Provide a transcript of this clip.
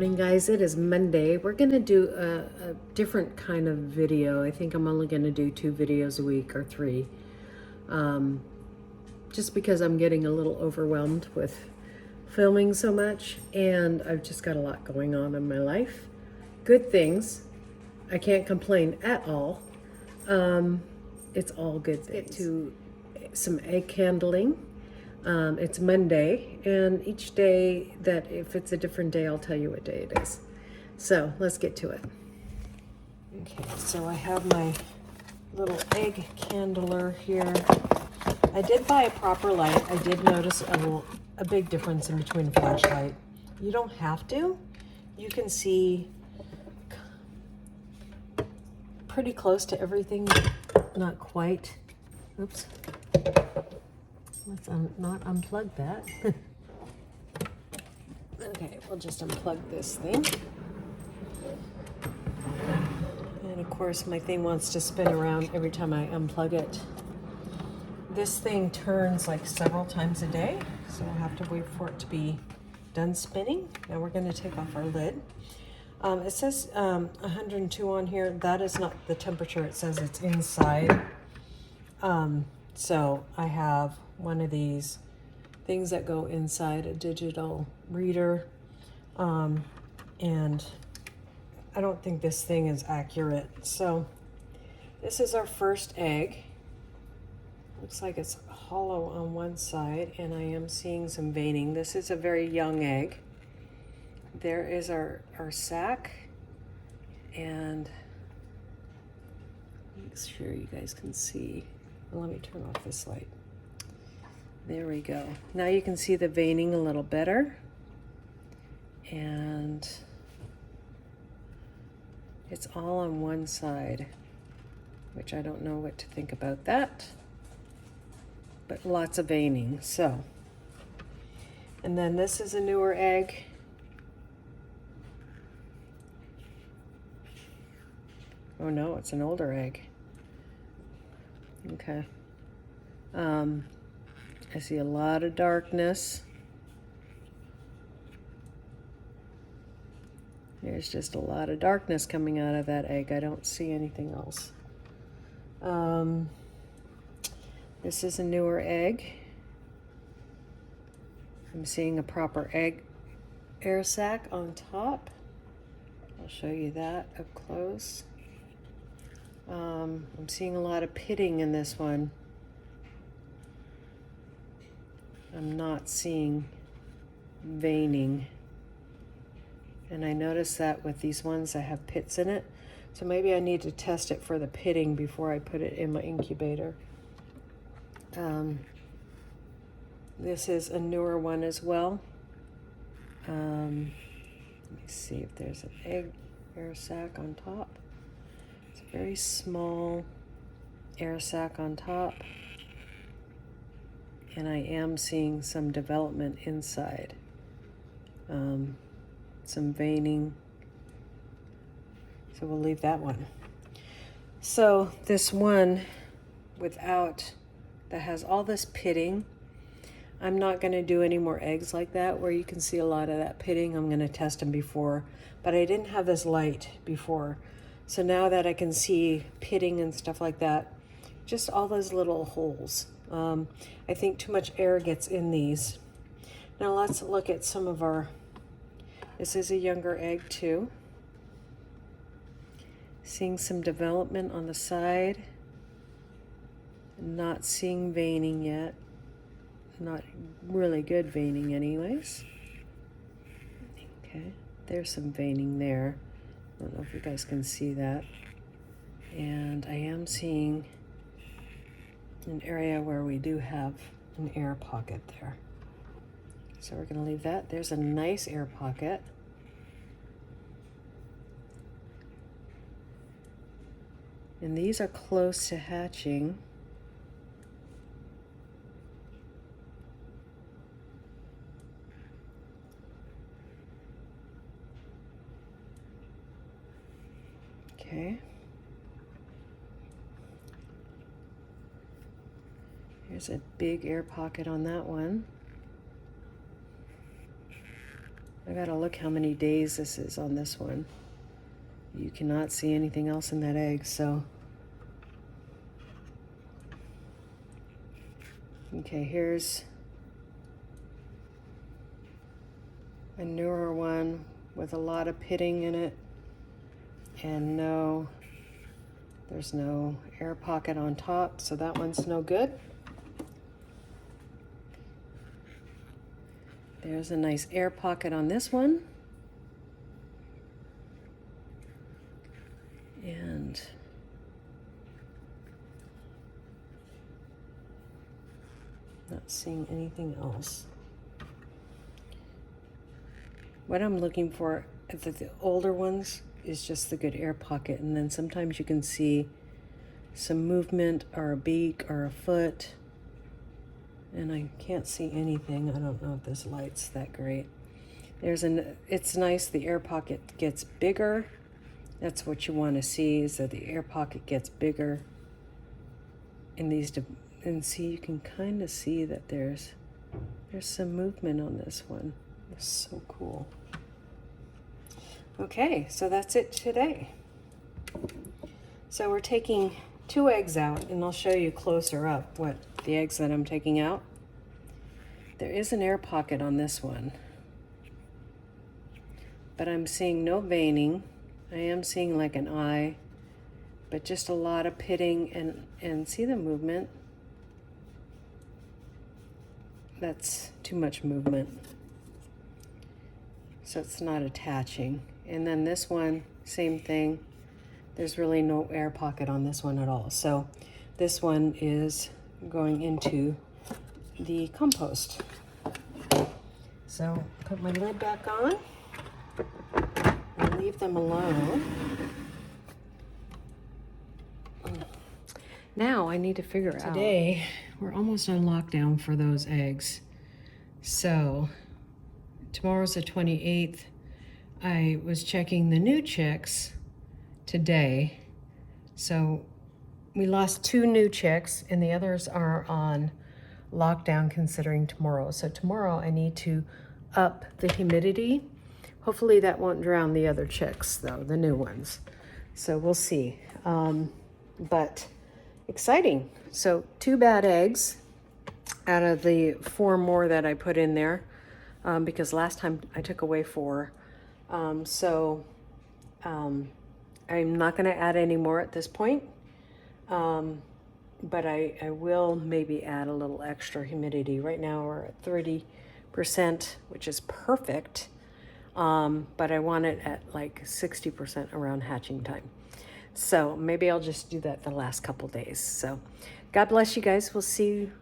Morning, guys. It is Monday. We're going to do a different kind of video. I think I'm only going to do 2 videos a week or 3. Just because I'm getting a little overwhelmed with filming so much, and I've just got a lot going on in my life. Good things. I can't complain at all. It's all good things. Get to some egg handling. It's Monday, and each day that if it's a different day, I'll tell you what day it is. So let's get to it. Okay, so I have my little egg candler here. I did buy a proper light. I did notice a big difference in between a flashlight. You don't have to. You can see pretty close to everything, not quite. Oops. Let's not unplug that. Okay, we'll just unplug this thing. And of course, my thing wants to spin around every time I unplug it. This thing turns like several times a day, so I'll have to wait for it to be done spinning. Now we're going to take off our lid. It says 102 on here. That is not the temperature. It says it's inside. So I have one of these things that go inside a digital reader, and I don't think this thing is accurate. So this is our first egg. Looks like it's hollow on one side, and I am seeing some veining. This is a very young egg. There is our sac, and make sure you guys can see. Well, let me turn off this light. There we go. Now you can see the veining a little better, and it's all on one side, which I don't know what to think about that, but lots of veining. So, and then this is a newer egg. Oh no, it's an older egg. Okay. I see a lot of darkness. There's just a lot of darkness coming out of that egg. I don't see anything else. This is a newer egg. I'm seeing a proper egg air sac on top. I'll show you that up close. I'm seeing a lot of pitting in this one. I'm not seeing veining. And I noticed that with these ones that have pits in it. So maybe I need to test it for the pitting before I put it in my incubator. This is a newer one as well. Let me see if there's an egg air sac on top. It's a very small air sac on top. And I am seeing some development inside. Some veining. So we'll leave that one. So this one that has all this pitting, I'm not going to do any more eggs like that where you can see a lot of that pitting. I'm going to test them before, but I didn't have this light before. So now that I can see pitting and stuff like that, just all those little holes. I think too much air gets in these. Now let's look at some of this is a younger egg too. Seeing some development on the side. Not seeing veining yet. Not really good veining anyways. Okay, there's some veining there. I don't know if you guys can see that. And I am seeing an area where we do have an air pocket there. So we're going to leave that. There's a nice air pocket. And these are close to hatching. Okay. There's a big air pocket on that one. I gotta look how many days this is on this one. You cannot see anything else in that egg, so. Okay, here's a newer one with a lot of pitting in it, and there's no air pocket on top, so that one's no good. There's a nice air pocket on this one. And not seeing anything else. What I'm looking for at the older ones is just the good air pocket, and then sometimes you can see some movement or a beak or a foot, and I can't see anything. I don't know if this light's that great. It's nice, the air pocket gets bigger. That's what you want to see, is that the air pocket gets bigger in these, and see, you can kind of see that there's some movement on this one. It's so cool. Okay, so that's it today. So we're taking 2 eggs out, and I'll show you closer up what the eggs that I'm taking out. There is an air pocket on this one, but I'm seeing no veining. I am seeing like an eye, but just a lot of pitting, and see the movement? That's too much movement. So it's not attaching. And then this one, same thing. There's really no air pocket on this one at all. So this one is going into the compost. So put my lid back on and leave them alone. Now I need to figure out. Today, we're almost on lockdown for those eggs. So tomorrow's the 28th. I was checking the new chicks today. So we lost 2 new chicks, and the others are on lockdown considering tomorrow. So tomorrow I need to up the humidity. Hopefully that won't drown the other chicks though, the new ones. So we'll see. But exciting. So 2 bad eggs out of the 4 more that I put in there, because last time I took away 4. I'm not going to add any more at this point, but I will maybe add a little extra humidity. Right now we're at 30%, which is perfect, but I want it at like 60% around hatching time. So maybe I'll just do that the last couple days. So God bless you guys. We'll see you